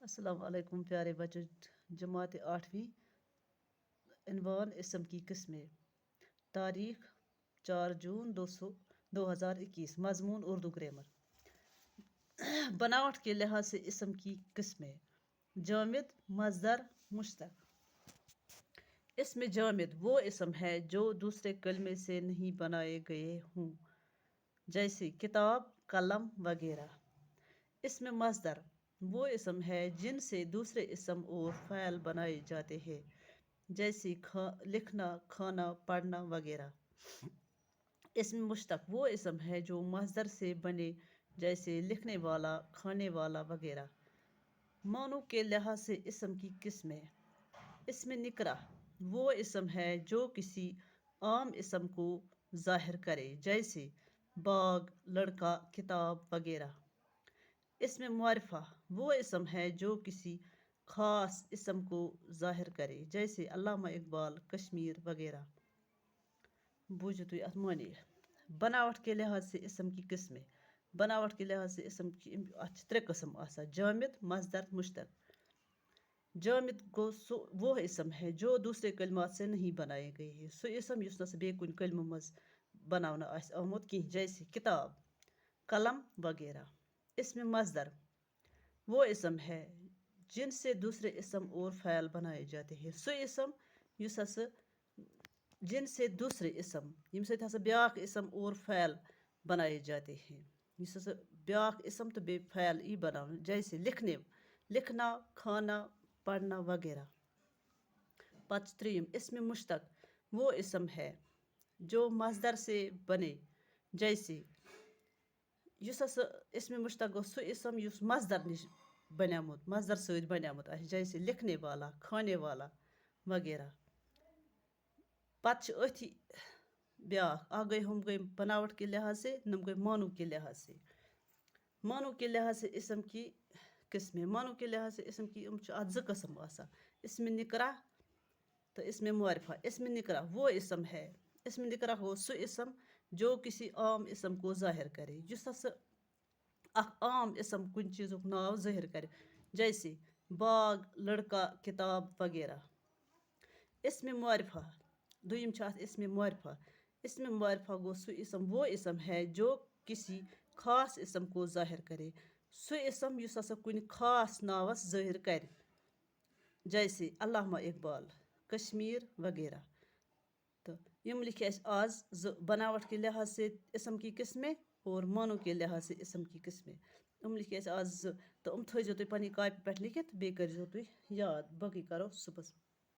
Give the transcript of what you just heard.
السلام علیکم پیارے بچوں، جماعت 8ویں عنوان اسم کی قسمیں، تاریخ 4 جون 2021، مضمون اردو گرامر۔ بناوٹ کے لحاظ سے اسم کی قسمیں: جامد، مصدر، مشتق۔ اسم جامد وہ اسم ہے جو دوسرے کلمے سے نہیں بنائے گئے ہوں، جیسے کتاب، قلم وغیرہ۔ اسم مصدر وہ اسم ہے جن سے دوسرے اسم اور فعل بنائے جاتے ہیں، جیسے لکھنا، کھانا، پڑھنا وغیرہ۔ اسم مشتق وہ اسم ہے جو مصدر سے بنے، جیسے لکھنے والا، کھانے والا وغیرہ۔ معنوں کے لحاظ سے اسم کی قسمیں: اسم نکرہ وہ اسم ہے جو کسی عام اسم کو ظاہر کرے، جیسے باغ، لڑکا، کتاب وغیرہ۔ اسم معرفہ وہ اسم ہے جو کسی خاص اسم کو ظاہر کرے، جیسے علامہ اقبال، کشمیر وغیرہ۔ بوجھو تُہۍ اتھ معنی۔ بناوٹ کے لحاظ سے اسم کی قسمیں: بناوٹ کے لحاظ سے اسم کی اتھ چھِ 3 قسم آسان: جامد، مصدر، مشتق۔ جامد گو سُہ وہ اسم ہے جو دوسرے کلمات سے نہیں بنائے گئے ہیں، سُہ اسم یُس نہٕ بیٚیہِ کُنہِ کلمہٕ منٛز بناونہٕ آسہِ آمُت کینٛہہ، جیسے کتاب، قلم وغیرہ۔ اسم مصدر وہ اسم ہے جن سے دوسرے اسم اور فعل بنائے جاتے ہیں، سُہ اسم یُس ہسا جن سے دوسرے اسم ییٚمہِ سۭتۍ ہسا بیٛاکھ اسم اور فعل بنائے جاتے ہیں، یُس ہسا بیٛاکھ اسم تہٕ بیٚیہِ فعل ای بناونہٕ، جیسے لکھنا، کھانا، پڑھنا وغیرہ۔ پتہٕ چھُ 3یم اسم مشتق وہ اسم ہے جو مصدر سے بنے، جیسے یُس ہسا اسم مشتق گوٚو سُہ اسم یُس مصدر نِش بنیومُت، مصدر سۭتۍ بنیومُت آسہِ، جیسے لکھنے والا، کھانے والا وغیرہ۔ پتہٕ چھِ أتھی بیٛاکھ اکھ گٔے ہُم گٔے بناوٹ کے لحاظ سے، نۄم گٔے معنوں کے لحاظ سے۔ معنوں کے لحاظ سے اسم کی قسمیں: معنوں کے لحاظ سے اسم کی یِم چھِ اتھ 2 قسم آسان: اسم نکرہ تہٕ اسم معرفہ۔ اسم نکرہ وہ اسم ہے، اسم نکرہ گوٚو سُہ اسم جو کسی عام اسم کو ظاہر کرے، یُس ہسا اکھ عام اسم کُنہِ چیٖزُک ناو ظٲہر کرِ، جیسے باغ، لڑکا، کتاب وغیرہ۔ اسم معرفہ 2یم چھُ اتھ اسم معرفہ۔ اسم معرفہ گوٚو سُہ اسم وہ اسم ہے جو کسی خاص اسم کو ظاہر کرے، سُہ اسم یُس ہسا کُنہِ خاص ناوس ظٲہر کرِ، جیسے علامہ اقبال، کشمیر وغیرہ۔ تہٕ یِم لیکھے اَسہِ آز 2 بناوٹ کے لحاظ سے اسم کی قسمیں اور معنوں کے لحاظ سے اسم کی قسمیں۔ لیکھے اَسہِ آز 2 تہٕ تھٲیزیو تُہۍ پنٛنہِ کاپی پٮ۪ٹھ لیکھِتھ، بیٚیہِ کٔرۍزیو تُہۍ یاد، باقٕے کرو صُبحس۔